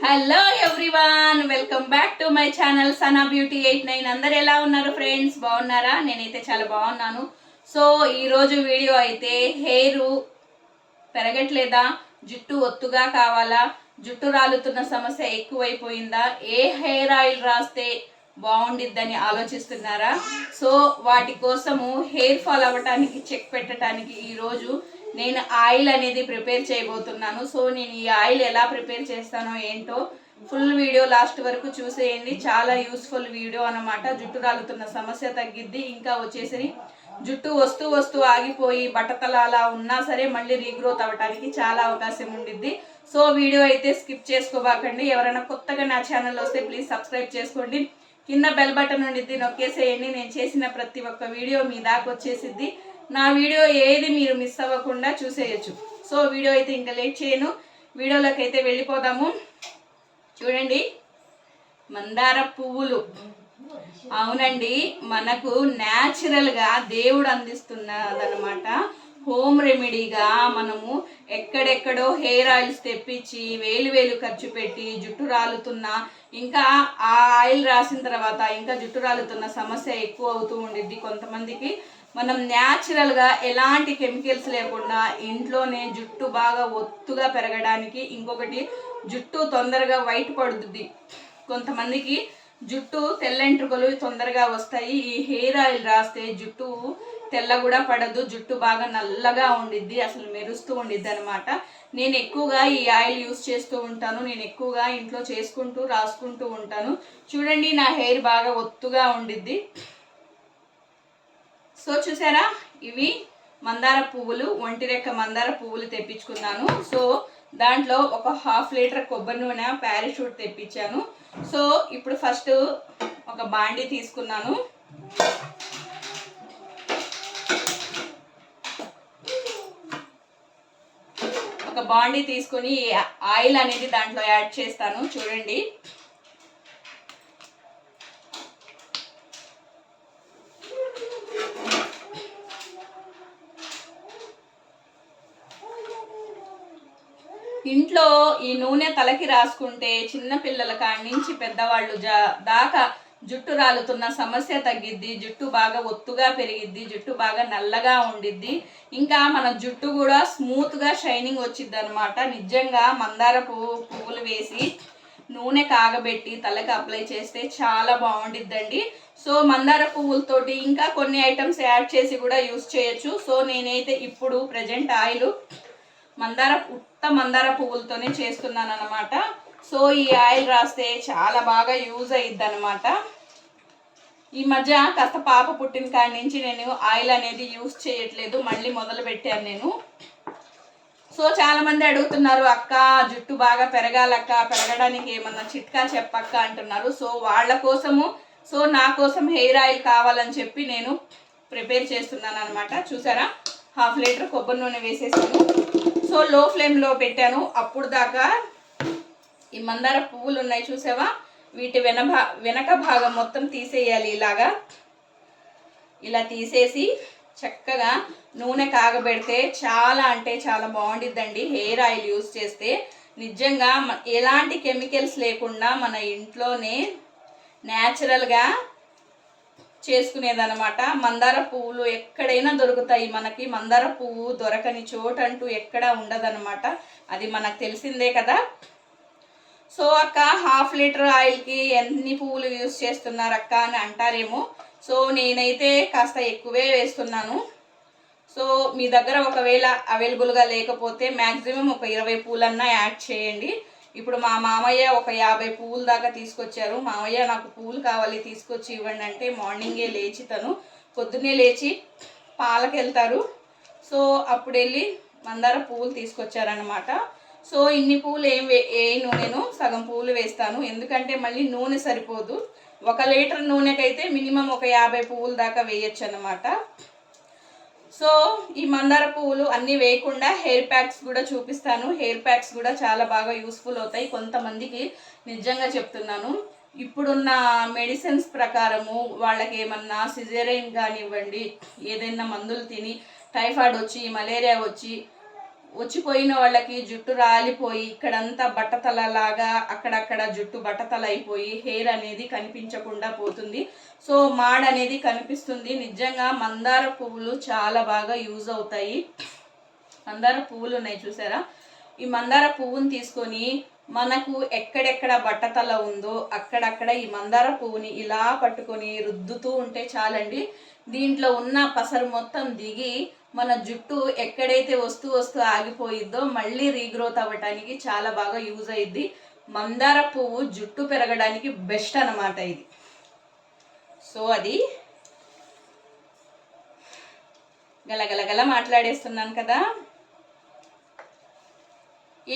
Hello everyone, welcome back to my channel Sana beauty 89. అందరు ఎలా ఉన్నారు ఫ్రెండ్స్? బాగున్నారా? నేనైతే చాలా బాగున్నాను. సో ఈరోజు వీడియో అయితే హెయిర్ పెరగట్లేదా, జుట్టు ఒత్తుగా కావాలా, జుట్టు రాలుతున్న సమస్య ఎక్కువైపోయిందా, ఏ హెయిర్ ఆయిల్ రాస్తే బాగుండిద్దని ఆలోచిస్తున్నారా? సో వాటి కోసము హెయిర్ ఫాల్ అవ్వటానికి చెక్ పెట్టడానికి ఈరోజు నేను ఆయిల్ అనేది ప్రిపేర్ చేయబోతున్నాను. సో నేను ఈ ఆయిల్ ఎలా ప్రిపేర్ చేస్తానో ఏంటో ఫుల్ వీడియో లాస్ట్ వరకు చూసేయండి. చాలా యూస్ఫుల్ వీడియో అన్నమాట. జుట్టు రాలుతున్న సమస్య తగ్గిద్ది. ఇంకా వచ్చేసి జుట్టు వస్తూ వస్తూ ఆగిపోయి బట్టతల అలా ఉన్నా సరే మళ్ళీ రీగ్రోత్ అవ్వడానికి చాలా అవకాశం ఉండిద్ది. సో వీడియో అయితే స్కిప్ చేసుకోబాకండి. ఎవరైనా కొత్తగా నా ఛానల్ వస్తే ప్లీజ్ సబ్స్క్రైబ్ చేసుకోండి. కింద బెల్ బటన్ ఉండిద్ది, నొక్కేసేయండి. నేను చేసిన ప్రతి ఒక్క వీడియో మీ దాకా వచ్చేసిద్ది. నా వీడియో ఏది మీరు మిస్ అవ్వకుండా చూసేయచ్చు. సో వీడియో అయితే ఇంకా లేట్ చేయను, వీడియోలోకి అయితే వెళ్ళిపోదాము. చూడండి, మందార పువ్వులు. అవునండి, మనకు న్యాచురల్గా దేవుడు అందిస్తున్నదనమాట. హోమ్ రెమెడీగా మనము ఎక్కడెక్కడో హెయిర్ ఆయిల్స్ తెప్పించి వేలు ఖర్చు పెట్టి జుట్టు రాలుతున్నా, ఇంకా ఆ ఆయిల్ రాసిన తర్వాత ఇంకా జుట్టు రాలుతున్న సమస్య ఎక్కువ అవుతూ ఉండిద్ది కొంతమందికి. మనం న్యాచురల్గా ఎలాంటి కెమికల్స్ లేకుండా ఇంట్లోనే జుట్టు బాగా ఒత్తుగా పెరగడానికి, ఇంకొకటి జుట్టు తొందరగా వైట్ పడుతుంది. కొంతమందికి జుట్టు తెల్లంట్రుకలు తొందరగా వస్తాయి. ఈ హెయిర్ ఆయిల్ రాస్తే జుట్టు తెల్ల కూడా పడదు, జుట్టు బాగా నల్లగా ఉండిద్ది, అసలు మెరుస్తూ ఉండిద్ది అనమాట. నేను ఎక్కువగా ఈ ఆయిల్ యూస్ చేస్తూ ఉంటాను. నేను ఎక్కువగా ఇంట్లో చేసుకుంటూ రాసుకుంటూ ఉంటాను. చూడండి, నా హెయిర్ బాగా ఒత్తుగా ఉండిద్ది. సో చూసారా, ఇవి మందార పువ్వులు, ఒంటిరెక్క మందార పువ్వులు తెప్పించుకున్నాను. సో దాంట్లో ఒక 1/2 లీటర్ కొబ్బరి నూనె పారాషూట్ తెప్పించాను. సో ఇప్పుడు ఫస్ట్ ఒక బాండీ తీసుకున్నాను. ఒక బాండీ తీసుకొని ఆయిల్ అనేది దాంట్లో యాడ్ చేస్తాను. చూడండి, ఇంట్లో ఈ నూనె తలకి రాసుకుంటే చిన్న పిల్లల కాడి నుంచి పెద్దవాళ్ళు దాకా జుట్టు రాలుతున్న సమస్య తగ్గిద్ది, జుట్టు బాగా ఒత్తుగా పెరిగిద్ది, జుట్టు బాగా నల్లగా ఉండిద్ది, ఇంకా మన జుట్టు కూడా స్మూత్గా షైనింగ్ వచ్చిద్ది అనమాట. నిజంగా మందార పువ్వులు వేసి నూనె కాగబెట్టి తలకి అప్లై చేస్తే చాలా బాగుండిద్దండి. సో మందార పువ్వులతోటి ఇంకా కొన్ని ఐటమ్స్ యాడ్ చేసి కూడా యూస్ చేయొచ్చు. సో నేనైతే ఇప్పుడు ప్రజెంట్ ఆయిల్ మందార పువ్వులతోనే చేస్తున్నాను అనమాట. సో ఈ ఆయిల్ రాస్తే చాలా బాగా యూజ్ అయ్యిద్ది అనమాట. ఈ మధ్య కాస్త పాప పుట్టిన కాడి నుంచి నేను ఆయిల్ అనేది యూజ్ చేయట్లేదు, మళ్ళీ మొదలు పెట్టాను నేను. సో చాలామంది అడుగుతున్నారు, అక్క జుట్టు బాగా పెరగాలక్క, పెరగడానికి ఏమన్నా చిట్కా చెప్పక్క అంటున్నారు. సో వాళ్ళ కోసము, సో నా కోసం హెయిర్ ఆయిల్ కావాలని చెప్పి నేను ప్రిపేర్ చేస్తున్నాను అనమాట. చూసారా, 1/2 లీటర్ కొబ్బరి నూనె వేసేసాను. సో లో ఫ్లేమ్లో పెట్టాను. అప్పుడు దాకా ఈ మందార పువ్వులు ఉన్నాయి చూసావా, వీటి వెనక భాగం మొత్తం తీసేయాలి. ఇలా తీసేసి చక్కగా నూనె కాగబెడితే చాలా అంటే చాలా బాగుండిద్దండి హెయిర్ ఆయిల్ యూస్ చేస్తే. నిజంగా ఎలాంటి కెమికల్స్ లేకుండా మన ఇంట్లోనే న్యాచురల్గా చేసుకునేదనమాట. మందార పువ్వులు ఎక్కడైనా దొరుకుతాయి మనకి. మందార పువ్వు దొరకని చోటంటూ ఎక్కడా ఉండదనమాట, అది మనకు తెలిసిందే కదా. సో అక్క 1/2 లీటర్ ఆయిల్కి ఎన్ని పువ్వులు యూస్ చేస్తున్నారు అక్క అని అంటారేమో. సో నేనైతే కాస్త ఎక్కువే వేస్తున్నాను. సో మీ దగ్గర ఒకవేళ అవైలబుల్గా లేకపోతే మ్యాక్సిమం ఒక 20 పువ్వులన్నా యాడ్ చేయండి. ఇప్పుడు మా మామయ్య ఒక 50 పువ్వుల దాకా తీసుకొచ్చారు. మామయ్య నాకు పువ్వులు కావాలి, తీసుకొచ్చి ఇవ్వండి అంటే మార్నింగే లేచి, తను పొద్దున్నే లేచి పాలకి వెళ్తారు. సో అప్పుడు వెళ్ళి మందార పువ్వులు తీసుకొచ్చారనమాట. సో ఇన్ని పువ్వులు వేయను, నేను సగం పువ్వులు వేస్తాను, ఎందుకంటే మళ్ళీ నూనె సరిపోదు. 1 లీటర్ నూనెకైతే మినిమం ఒక 50 పువ్వుల దాకా వేయచ్చు అనమాట. సో ఈ మందార పువ్వులు అన్నీ వేయకుండా హెయిర్ ప్యాక్స్ కూడా చూపిస్తాను. హెయిర్ ప్యాక్స్ కూడా చాలా బాగా యూస్ఫుల్ అవుతాయి కొంతమందికి. నిజంగా చెప్తున్నాను, ఇప్పుడున్న మెడిసిన్స్ ప్రకారము వాళ్ళకి ఏమన్నా సిజేరియన్ కానివ్వండి, ఏదైనా మందులు తిని టైఫాయిడ్ వచ్చి, మలేరియా వచ్చి వచ్చిపోయిన వాళ్ళకి జుట్టు రాలిపోయి ఇక్కడంతా బట్టతలలాగా అక్కడక్కడ జుట్టు బట్టతల అయిపోయి హెయిర్ అనేది కనిపించకుండా పోతుంది. సో మాడ అనేది కనిపిస్తుంది. నిజంగా మందార పువ్వులు చాలా బాగా యూజ్ అవుతాయి. మందార పువ్వులు ఉన్నాయి చూసారా, ఈ మందార పువ్వుని తీసుకొని మనకు ఎక్కడెక్కడ బట్టతల ఉందో అక్కడక్కడ ఈ మందార పువ్వుని ఇలా పట్టుకొని రుద్దుతూ ఉంటే చాలండి, దీంట్లో ఉన్న పసరు మొత్తం దిగి మన జుట్టు ఎక్కడైతే వస్తూ ఆగిపోయిద్దో మళ్ళీ రీగ్రోత్ అవ్వటానికి చాలా బాగా యూజ్ అయ్యిద్ది. మందార పువ్వు జుట్టు పెరగడానికి బెస్ట్ అన్నమాట ఇది. సో అది గలగలగల మాట్లాడేస్తున్నాను కదా,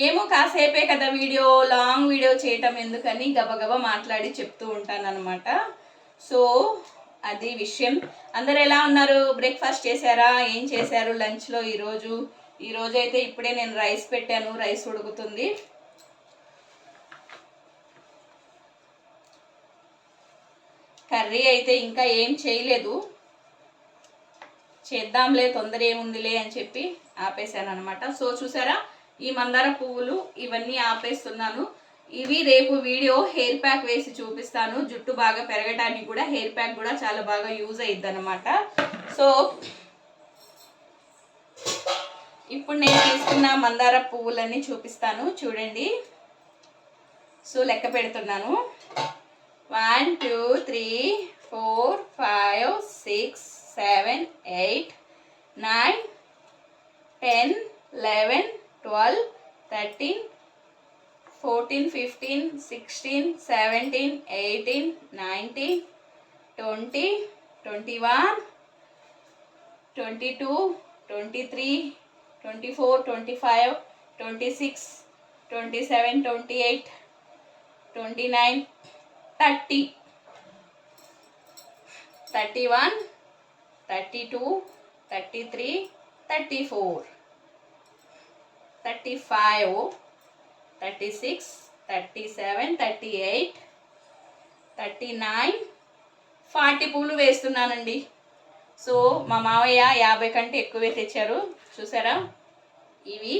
ఏమో కాసేపే కదా వీడియో, లాంగ్ వీడియో చేయటం ఎందుకని గబగబా మాట్లాడి చెప్తూ ఉంటాను అనమాట. సో అది విషయం. అందరు ఎలా ఉన్నారు? బ్రేక్ఫాస్ట్ చేశారా? ఏం చేశారు లంచ్లో ఈరోజు అయితే ఇప్పుడే నేను రైస్ పెట్టాను, రైస్ ఉడుకుతుంది. కర్రీ అయితే ఇంకా ఏం చేయలేదు, చేద్దాంలే తొందర ఏముందిలే అని చెప్పి ఆపేసాను అనమాట. సో చూసారా, ఈ మందార పువ్వులు ఇవన్నీ ఆపేస్తున్నాను. ఇవి రేపు వీడియో హెయిర్ ప్యాక్ వేసి చూపిస్తాను. జుట్టు బాగా పెరగడానికి కూడా హెయిర్ ప్యాక్ కూడా చాలా బాగా యూజ్ అయ్యిద్ది అనమాట. సో ఇప్పుడు నేను తీసుకున్న మందార పువ్వులన్నీ చూపిస్తాను చూడండి. సో లెక్క పెడుతున్నాను. 1 2 3 4 5 6 7 8 9 10 11 12 13 14 15 16 17 18 19 20 21 22 23 24 25 26 27 28 29 30 31 32 33 34 35 36 37 38 39 40 పూలు వేస్తున్నానండి. సో మా మావయ్య 50 కంటే ఎక్కువే తెచ్చారు చూసారా. ఇవి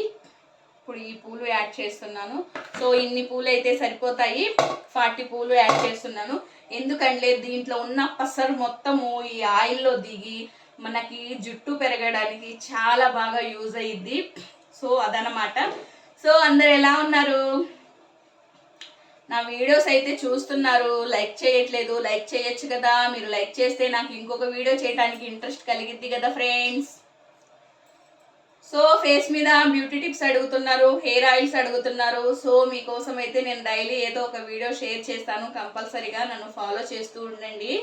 ఇప్పుడు ఈ పూలు యాడ్ చేస్తున్నాను. సో ఇన్ని పూలు అయితే సరిపోతాయి, 40 పూలు యాడ్ చేస్తున్నాను. ఎందుకంటే దీంట్లో ఉన్న పసరు మొత్తము ఈ ఆయిల్లో దిగి మనకి జుట్టు పెరగడానికి చాలా బాగా యూజ్ అయ్యిద్ది. సో అదనమాట. సో అందరు ఎలా ఉన్నారు? నా వీడియోస్ అయితే చూస్తున్నారు, లైక్ చేయట్లేదు. లైక్ చేయొచ్చు కదా, మీరు లైక్ చేస్తే నాకు ఇంకొక వీడియో చేయడానికి ఇంట్రెస్ట్ కలిగిద్ది కదా ఫ్రెండ్స్. సో ఫేస్ మీద బ్యూటీ టిప్స్ అడుగుతున్నారు, హెయిర్ ఆయిల్స్ అడుగుతున్నారు. సో మీకోసం అయితే నేను డైలీ ఏదో ఒక వీడియో షేర్ చేస్తాను. కంపల్సరీగా నన్ను ఫాలో చేస్తూ ఉండండి.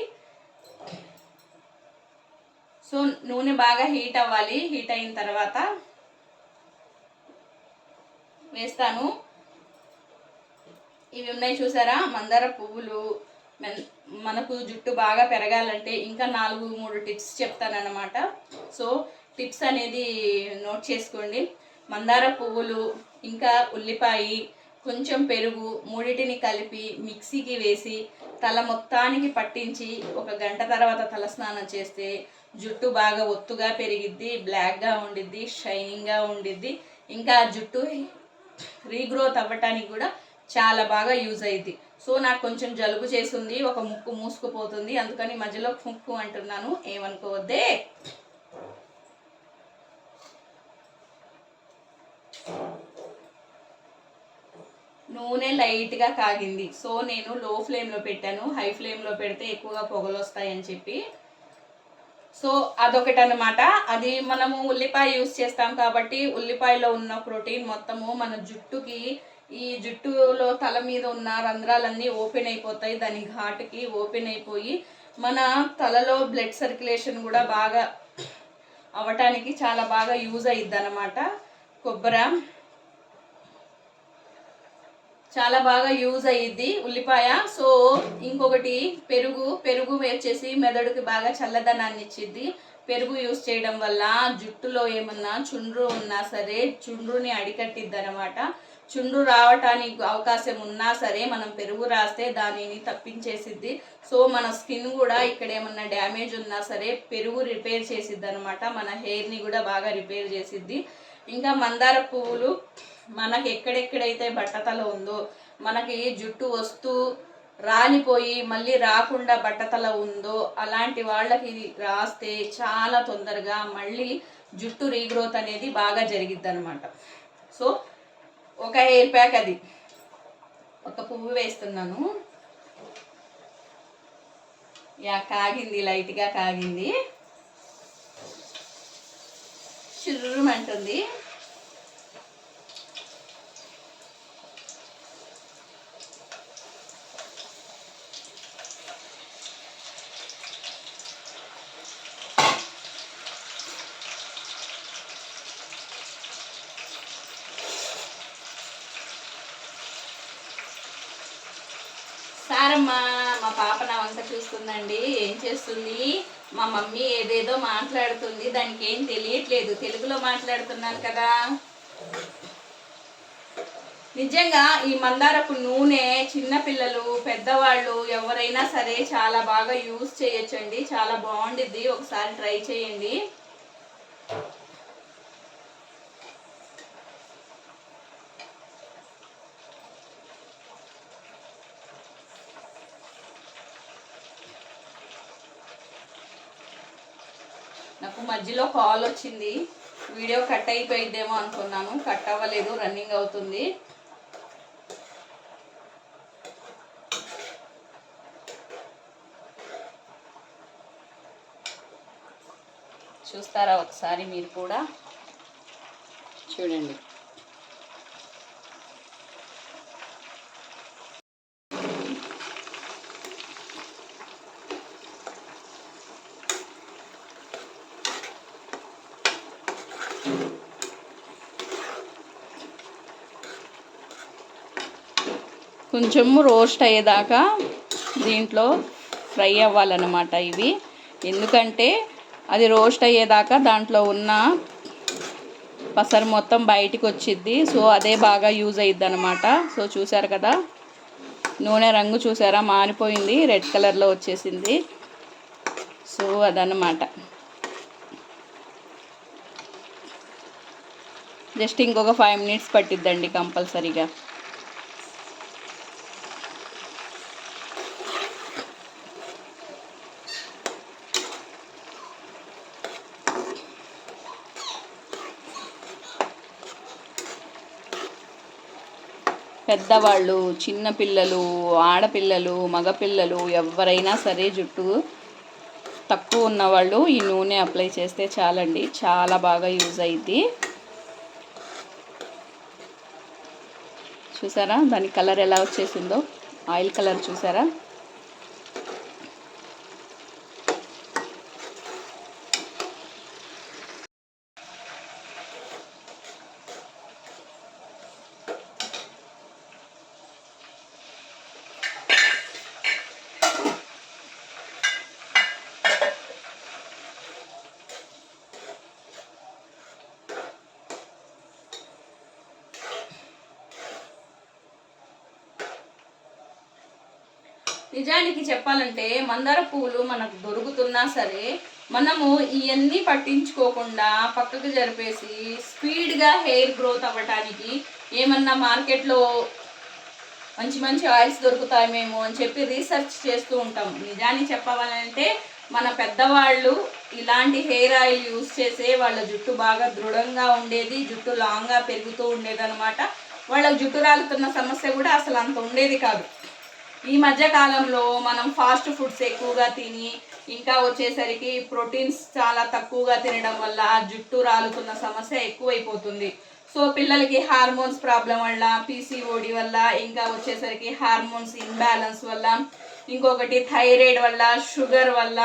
సో నూనె బాగా హీట్ అవ్వాలి. హీట్ అయిన తర్వాత వేస్తాను. ఇవి ఉన్నాయి చూసారా మందార పువ్వులు. మనకు జుట్టు బాగా పెరగాలంటే ఇంకా 4-3 టిప్స్ చెప్తానన్నమాట. సో టిప్స్ అనేది నోట్ చేసుకోండి. మందార పువ్వులు, ఇంకా ఉల్లిపాయ, కొంచెం పెరుగు, మూడింటిని కలిపి మిక్సీకి వేసి తల మొత్తానికి పట్టించి 1 గంట తర్వాత తలస్నానం చేస్తే జుట్టు బాగా ఒత్తుగా పెరిగిద్ది, బ్లాక్గా ఉండిద్ది, షైనింగ్గా ఉండిద్ది. ఇంకా జుట్టు రీగ్రోత్ అవ్వటానికి కూడా చాలా బాగా యూజ్ అయ్యిద్ది. సో నాకు కొంచెం జలుబు చేస్తుంది, ఒక ముక్కు మూసుకుపోతుంది, అందుకని మధ్యలో ముక్కు అంటున్నాను, ఏమనుకోవద్దే. నూనె లైట్గా కాగింది. సో నేను లో ఫ్లేమ్లో పెట్టాను, హై ఫ్లేమ్లో పెడితే ఎక్కువగా పొగలు వస్తాయని చెప్పి. సో అదొకటి అన్నమాట. అది మనము ఉల్లిపాయ యూస్ చేస్తాం కాబట్టి ఉల్లిపాయలో ఉన్న ప్రోటీన్ మొత్తము మన జుట్టుకి, ఈ జుట్టులో తల మీద ఉన్న రంధ్రాలన్నీ ఓపెన్ అయిపోతాయి. దాని ఘాటుకి ఓపెన్ అయిపోయి మన తలలో బ్లడ్ సర్క్యులేషన్ కూడా బాగా అవ్వటానికి చాలా బాగా యూజ్ అయ్యిద్ది అన్నమాట. కొబ్బరి చాలా బాగా యూజ్ అయ్యిద్ది ఉల్లిపాయ. సో ఇంకొకటి పెరుగు వచ్చేసి మెదడుకి బాగా చల్లదనాన్ని ఇచ్చిద్ది. పెరుగు యూజ్ చేయడం వల్ల జుట్టులో ఏమన్నా చుండ్రు ఉన్నా సరే చుండ్రుని అడికట్టిద్ది అనమాట. చుండ్రు రావటానికి అవకాశం ఉన్నా సరే మనం పెరుగు రాస్తే దానిని తప్పించేసిద్ది. సో మన స్కిన్ కూడా ఇక్కడ ఏమన్నా డ్యామేజ్ ఉన్నా సరే పెరుగు రిపేర్ చేసిద్ది అనమాట. మన హెయిర్ని కూడా బాగా రిపేర్ చేసిద్ది. ఇంకా మందార పువ్వులు మనకి ఎక్కడెక్కడైతే బట్టతల ఉందో, మనకి జుట్టు వస్తూ రాలిపోయి మళ్ళీ రాకుండా బట్టతల ఉందో అలాంటి వాళ్ళకి ఇది రాస్తే చాలా తొందరగా మళ్ళీ జుట్టు రీగ్రోత్ అనేది బాగా జరిగిద్ది అనమాట. సో ఒక హెయిర్ ప్యాక్ అది, ఒక పువ్వు వేస్తున్నాను. కాగింది, లైట్గా కాగింది, చిర్రుమంటుంది. సారమ్మ మా పాప నా వంక చూస్తుందండి. ఏం చేస్తుంది? మా మమ్మీ ఏదేదో మాట్లాడుతుంది, దానికి ఏం తెలియట్లేదు. తెలుగులో మాట్లాడుతున్నాను కదా. నిజంగా ఈ మందారపు నూనె చిన్నపిల్లలు, పెద్దవాళ్ళు ఎవరైనా సరే చాలా బాగా యూజ్ చేయొచ్చండి. చాలా బాగుండిద్ది, ఒకసారి ట్రై చేయండి. నాకు మధ్యలో కాల్ వచ్చింది, వీడియో కట్ అయిపోయిద్దేమో అనుకున్నాను. కట్ అవ్వలేదు, రన్నింగ్ అవుతుంది. చూస్తారా ఒకసారి మీరు కూడా చూడండి. కొంచెం రోస్ట్ అయ్యేదాకా దీంట్లో ఫ్రై అవ్వాలన్నమాట ఇవి. ఎందుకంటే అది రోస్ట్ అయ్యేదాకా దాంట్లో ఉన్న పసరు మొత్తం బయటికి వచ్చిద్ది. సో అదే బాగా యూజ్ అయ్యిద్ది అనమాట. సో చూసారు కదా, నూనె రంగు చూసారా, మారిపోయింది, రెడ్ కలర్లో వచ్చేసింది. సో అదన్నమాట. జస్ట్ ఇంకొక 5 minutes పట్టిద్దండి కంపల్సరీగా. పెద్దవాళ్ళు, చిన్నపిల్లలు, ఆడపిల్లలు, మగపిల్లలు ఎవరైనా సరే జుట్టు తక్కువ ఉన్నవాళ్ళు ఈ నూనె అప్లై చేస్తే చాలండి, చాలా బాగా యూజ్ అయ్యిద్ది. చూసారా దాని కలర్ ఎలా వచ్చేసిందో, ఆయిల్ కలర్ చూసారా. నిజానికి చెప్పాలంటే మందార పువ్వులు మనకు దొరుకుతున్నా సరే మనము ఇవన్నీ పట్టించుకోకుండా పక్కకు జరిపేసి స్పీడ్గా హెయిర్ గ్రోత్ అవ్వటానికి ఏమన్నా మార్కెట్లో మంచి మంచి ఆయిల్స్ దొరుకుతాయేమో అని చెప్పి రీసెర్చ్ చేస్తూ ఉంటాం. నిజానికి చెప్పాలంటే మన పెద్దవాళ్ళు ఇలాంటి హెయిర్ ఆయిల్ యూజ్ చేసే వాళ్ళ జుట్టు బాగా దృఢంగా ఉండేది, జుట్టు లాంగ్గా పెరుగుతూ ఉండేది అనమాట. వాళ్ళకి జుట్టు రాలుతున్న సమస్య కూడా అసలు అంత ఉండేది కాదు. ఈ మధ్య కాలంలో మనం ఫాస్ట్ ఫుడ్స్ ఎక్కువగా తిని, ఇంకా వచ్చేసరికి ప్రోటీన్స్ చాలా తక్కువగా తినడం వల్ల జుట్టు రాలుతున్న సమస్య ఎక్కువైపోతుంది. సో పిల్లలకి హార్మోన్స్ ప్రాబ్లం వల్ల, పీసీఓడి వల్ల, ఇంకా వచ్చేసరికి హార్మోన్స్ ఇంబ్యాలెన్స్ వల్ల, ఇంకొకటి థైరాయిడ్ వల్ల, షుగర్ వల్ల,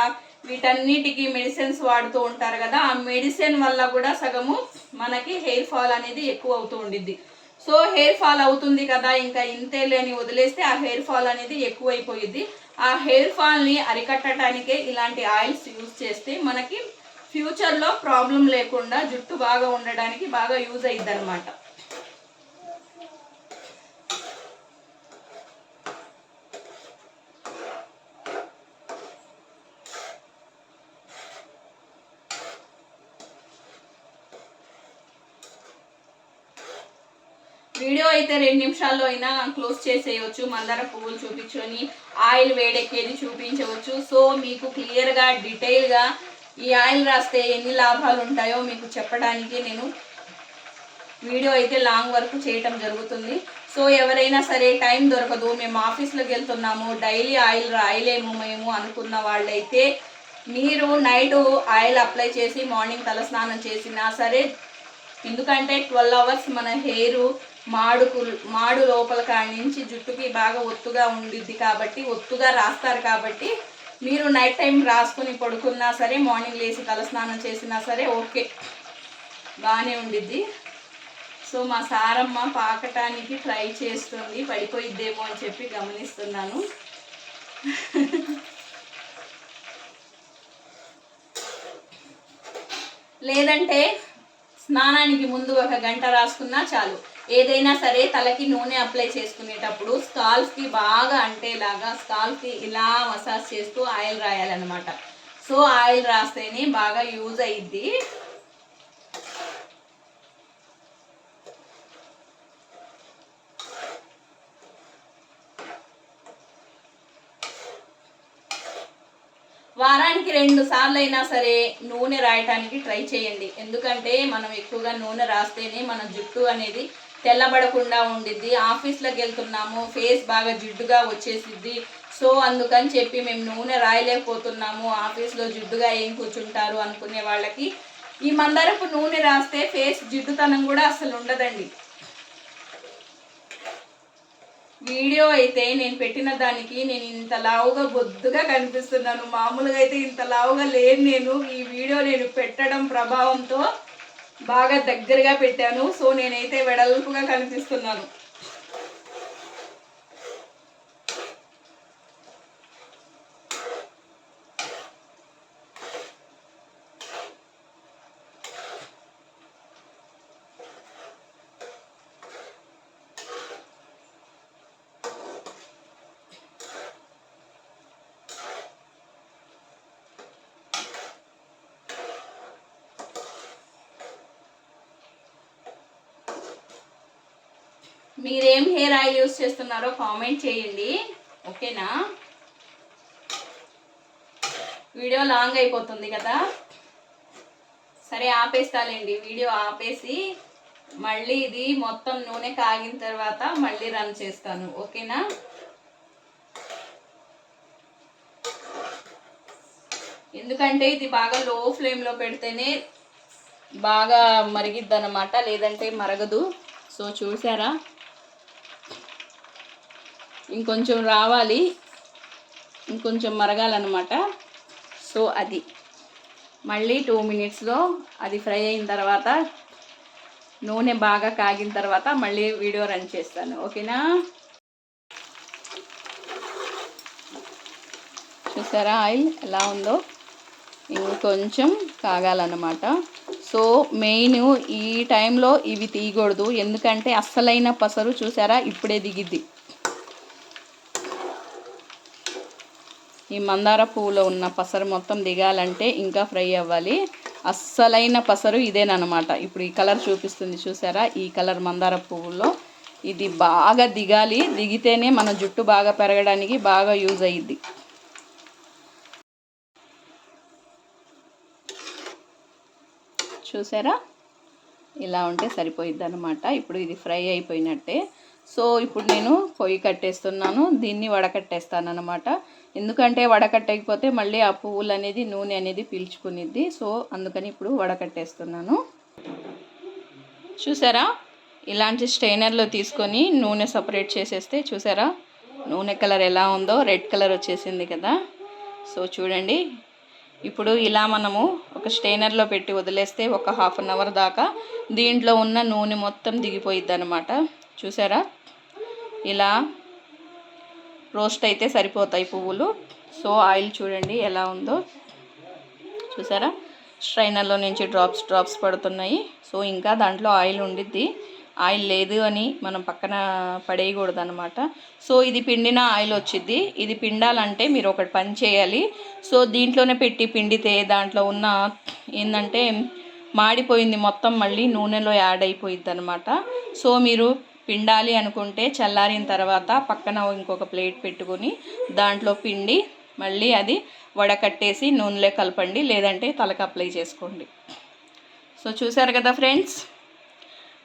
వీటన్నిటికీ మెడిసిన్స్ వాడుతూ ఉంటారు కదా. ఆ మెడిసిన్ వల్ల కూడా సగము మనకి హెయిర్ ఫాల్ అనేది ఎక్కువ అవుతూ ఉండిద్ది. సో హెయిర్ ఫాల్ అవుతుంది కదా, ఇంకా ఇంతేలే అని వదిలేస్తే ఆ హెయిర్ ఫాల్ అనేది ఎక్కువైపోయింది. ఆ హెయిర్ ఫాల్ని అరికట్టడానికే ఇలాంటి ఆయిల్స్ యూజ్ చేస్తే మనకి ఫ్యూచర్లో ప్రాబ్లం లేకుండా జుట్టు బాగా ఉండడానికి బాగా యూజ్ అయ్యిద్ది అనమాట. వీడియో అయితే 2 నిమిషాల్లో అయినా క్లోజ్ చేసేయవచ్చు. మందార పువ్వులు చూపించుకొని ఆయిల్ వేడెక్కేది చూపించవచ్చు. సో మీకు క్లియర్గా డీటెయిల్గా ఈ ఆయిల్ రాస్తే ఎన్ని లాభాలు ఉంటాయో మీకు చెప్పడానికి నేను వీడియో అయితే లాంగ్ వరకు చేయటం జరుగుతుంది. సో ఎవరైనా సరే టైం దొరకదు, మేము ఆఫీస్లోకి వెళ్తున్నాము, డైలీ ఆయిల్ రాయలేము మేము అనుకున్న వాళ్ళైతే మీరు నైట్ ఆయిల్ అప్లై చేసి మార్నింగ్ తలస్నానం చేసినా సరే, ఎందుకంటే 12 అవర్స్ మన హెయిర్ మాడు లోపల కాడి నుంచి జుట్టుకి బాగా ఒత్తుగా ఉండిద్ది కాబట్టి, ఒత్తుగా రాస్తారు కాబట్టి మీరు నైట్ టైం రాసుకుని పడుకున్నా సరే, మార్నింగ్ లేచి తలస్నానం చేసినా సరే ఓకే, బాగానే ఉండిద్ది. సో మా సారమ్మ పాకటానికి ట్రై చేస్తుంది, పడిపోయిద్దేమో అని చెప్పి గమనిస్తున్నాను. లేదంటే స్నానానికి ముందు 1 గంట రాసుకున్నా చాలు. ఏదైనా సరే తలకి నూనె అప్లై చేసుకునేటప్పుడు స్కాల్ఫ్కి బాగా అంటేలాగా స్కాల్ఫ్కి ఇలా మసాజ్ చేస్తూ ఆయిల్ రాయాలన్నమాట. సో ఆయిల్ రాస్తేనే బాగా యూజ్ అయ్యిద్ది. వారానికి 2 సార్లు అయినా సరే నూనె రాయటానికి ట్రై చేయండి. ఎందుకంటే మనం ఎక్కువగా నూనె రాస్తేనే మన జుట్టు అనేది తెల్లబడకుండా ఉండిద్ది. ఆఫీస్లోకి వెళ్తున్నాము, ఫేస్ బాగా జిడ్డుగా వచ్చేసిద్ది. సో అందుకని చెప్పి మేము నూనె రాయలేకపోతున్నాము, ఆఫీస్లో జిడ్డుగా ఏం కూర్చుంటారు అనుకునే వాళ్ళకి ఈ మందారపు నూనె రాస్తే ఫేస్ జిడ్డుతనం కూడా అసలు ఉండదండి. వీడియో అయితే నేను పెట్టిన దానికి నేను ఇంత లావుగా బొద్దుగా కనిపిస్తున్నాను. మామూలుగా అయితే ఇంత లావుగా లేను నేను. ఈ వీడియో నేను పెట్టడం ప్రభావంతో బాగా దగ్గరగా పెట్టాను. సో నేనైతే వెడల్పుగా కనిపిస్తున్నాను. మీరేం హెయిర్ ఆయిల్ యూస్ చేస్తున్నారో కామెంట్ చేయండి, ఓకేనా? వీడియో లాంగ్ అయిపోతుంది కదా, సరే ఆపేస్తాలేండి. వీడియో ఆపేసి మళ్ళీ ఇది మొత్తం నూనె కాగిన తర్వాత మళ్ళీ రన్ చేస్తాను, ఓకేనా? ఎందుకంటే ఇది బాగా లో ఫ్లేమ్లో పెడితేనే బాగా మరిగిద్ది అన్నమాట, లేదంటే మరగదు. సో చూసారా, ఇంకొంచెం రావాలి, ఇంకొంచెం మరగాలన్నమాట. సో అది మళ్ళీ 2 మినిట్స్లో అది ఫ్రై అయిన తర్వాత నూనె బాగా కాగిన తర్వాత మళ్ళీ వీడియో రన్ చేస్తాను, ఓకేనా? చూసారా ఆయిల్ ఎలా ఉందో, ఇంకొంచెం కాగాలన్నమాట. సో మెయిన్ ఈ టైంలో ఇవి తీయకూడదు, ఎందుకంటే అస్సలైన పసరు చూసారా ఇప్పుడే దిగిద్ది. ఈ మందార పువ్వులో ఉన్న పసరు మొత్తం దిగాలంటే ఇంకా ఫ్రై అవ్వాలి. అస్సలైన పసరు ఇదేనమాట. ఇప్పుడు ఈ కలర్ చూపిస్తుంది చూసారా, ఈ కలర్ మందార పువ్వులో ఇది బాగా దిగాలి. దిగితేనే మన జుట్టు బాగా పెరగడానికి బాగా యూజ్ అయ్యిద్ది. చూసారా, ఇలా ఉంటే సరిపోయిద్ది అనమాట. ఇప్పుడు ఇది ఫ్రై అయిపోయినట్టే. సో ఇప్పుడు నేను పొయ్యి కట్టేస్తున్నాను, దీన్ని వడకట్టేస్తాను అనమాట. ఎందుకంటే వడకట్టకపోతే మళ్ళీ ఆ పువ్వులు అనేది నూనె అనేది పీల్చుకునిద్ది. సో అందుకని ఇప్పుడు వడకట్టేస్తున్నాను. చూసారా, ఇలాంటి స్ట్రైనర్లో తీసుకొని నూనె సపరేట్ చేసేస్తే చూసారా నూనె కలర్ ఎలా ఉందో, రెడ్ కలర్ వచ్చేసింది కదా. సో చూడండి, ఇప్పుడు ఇలా మనము ఒక స్ట్రైనర్లో పెట్టి వదిలేస్తే ఒక 1/2 అవర్ దాకా దీంట్లో ఉన్న నూనె మొత్తం దిగిపోయిద్ది అనమాట. చూసారా, ఇలా రోస్ట్ అయితే సరిపోతాయి పువ్వులు. సో ఆయిల్ చూడండి ఎలా ఉందో, చూసారా స్ట్రైనర్లో నుంచి డ్రాప్స్ పడుతున్నాయి. సో ఇంకా దాంట్లో ఆయిల్ ఉండిద్ది. ఆయిల్ లేదు అని మనం పక్కన పడేయకూడదు అనమాట. సో ఇది పిండిన ఆయిల్ వచ్చిద్ది. ఇది పిండాలంటే మీరు ఒకటి పని చేయాలి. సో దీంట్లోనే పెట్టి పిండితే దాంట్లో ఉన్న ఏంటంటే మాడిపోయింది మొత్తం మళ్ళీ నూనెలో యాడ్ అయిపోయిద్ది అనమాట. సో మీరు పిండాలి అనుకుంటే చల్లారిన తర్వాత పక్కన ఇంకొక ప్లేట్ పెట్టుకొని దాంట్లో పిండి మళ్ళీ అది వడకట్టేసి నూనెలో కలపండి, లేదంటే తలకు అప్లై చేసుకోండి. సో చూసారు కదా ఫ్రెండ్స్,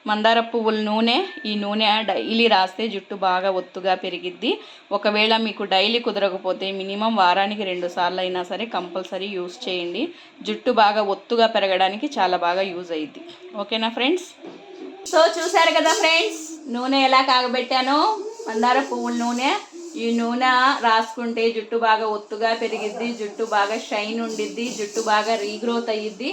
మందార పువ్వుల నూనె. ఈ నూనె డైలీ రాస్తే జుట్టు బాగా ఒత్తుగా పెరిగిద్ది. ఒకవేళ మీకు డైలీ కుదరకపోతే మినిమం వారానికి 2 సార్లు అయినా సరే కంపల్సరీ యూస్ చేయండి. జుట్టు బాగా ఒత్తుగా పెరగడానికి చాలా బాగా యూజ్ అయ్యిద్ది. ఓకేనా ఫ్రెండ్స్? సో చూసారు కదా ఫ్రెండ్స్, నూనె ఎలా కాగబెట్టానో, మందార పువ్వుల నూనె. ఈ నూనె రాసుకుంటే జుట్టు బాగా ఒత్తుగా పెరిగిద్ది, జుట్టు బాగా షైన్ ఉండిద్ది, జుట్టు బాగా రీగ్రోత్ అయ్యిద్ది.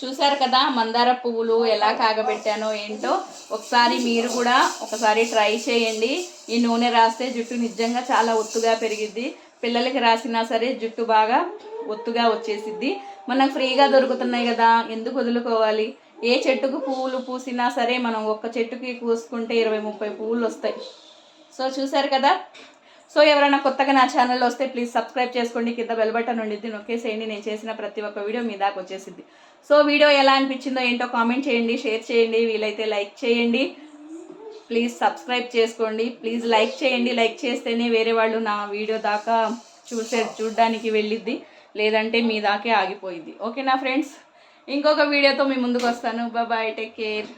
చూసారు కదా మందార పువ్వులు ఎలా కాగబెట్టానో ఏంటో. ఒకసారి మీరు కూడా ఒకసారి ట్రై చేయండి. ఈ నూనె రాస్తే జుట్టు నిజంగా చాలా ఒత్తుగా పెరిగిద్ది. పిల్లలకి రాసినా సరే జుట్టు బాగా ఒత్తుగా వచ్చేసిద్ది. మనకు ఫ్రీగా దొరుకుతున్నాయి కదా, ఎందుకు వదులుకోవాలి? ఏ చెట్టుకు పువ్వులు పూసినా సరే మనం ఒక్క చెట్టుకి పూసుకుంటే 20-30 పువ్వులు వస్తాయి. సో చూసారు కదా. సో ఎవరైనా కొత్తగా నా ఛానల్లో వస్తే ప్లీజ్ సబ్స్క్రైబ్ చేసుకోండి. కింద బెల్ బటన్ ఉండిద్ది, నొక్కేసేయండి. నేను చేసిన ప్రతి ఒక్క వీడియో మీ దాకా వచ్చేసిద్ది. సో వీడియో ఎలా అనిపించిందో ఏంటో కామెంట్ చేయండి, షేర్ చేయండి, వీలైతే లైక్ చేయండి. ప్లీజ్ సబ్స్క్రైబ్ చేసుకోండి. ప్లీజ్ లైక్ చేయండి. లైక్ చేస్తేనే వేరే వాళ్ళు నా వీడియో దాకా చూడడానికి వెళ్ళిద్ది, లేదంటే మీ దాకే ఆగిపోయిద్ది. ఓకేనా ఫ్రెండ్స్? ఇంకొక వీడియోతో మీ ముందుకు వస్తాను. Bye, take care.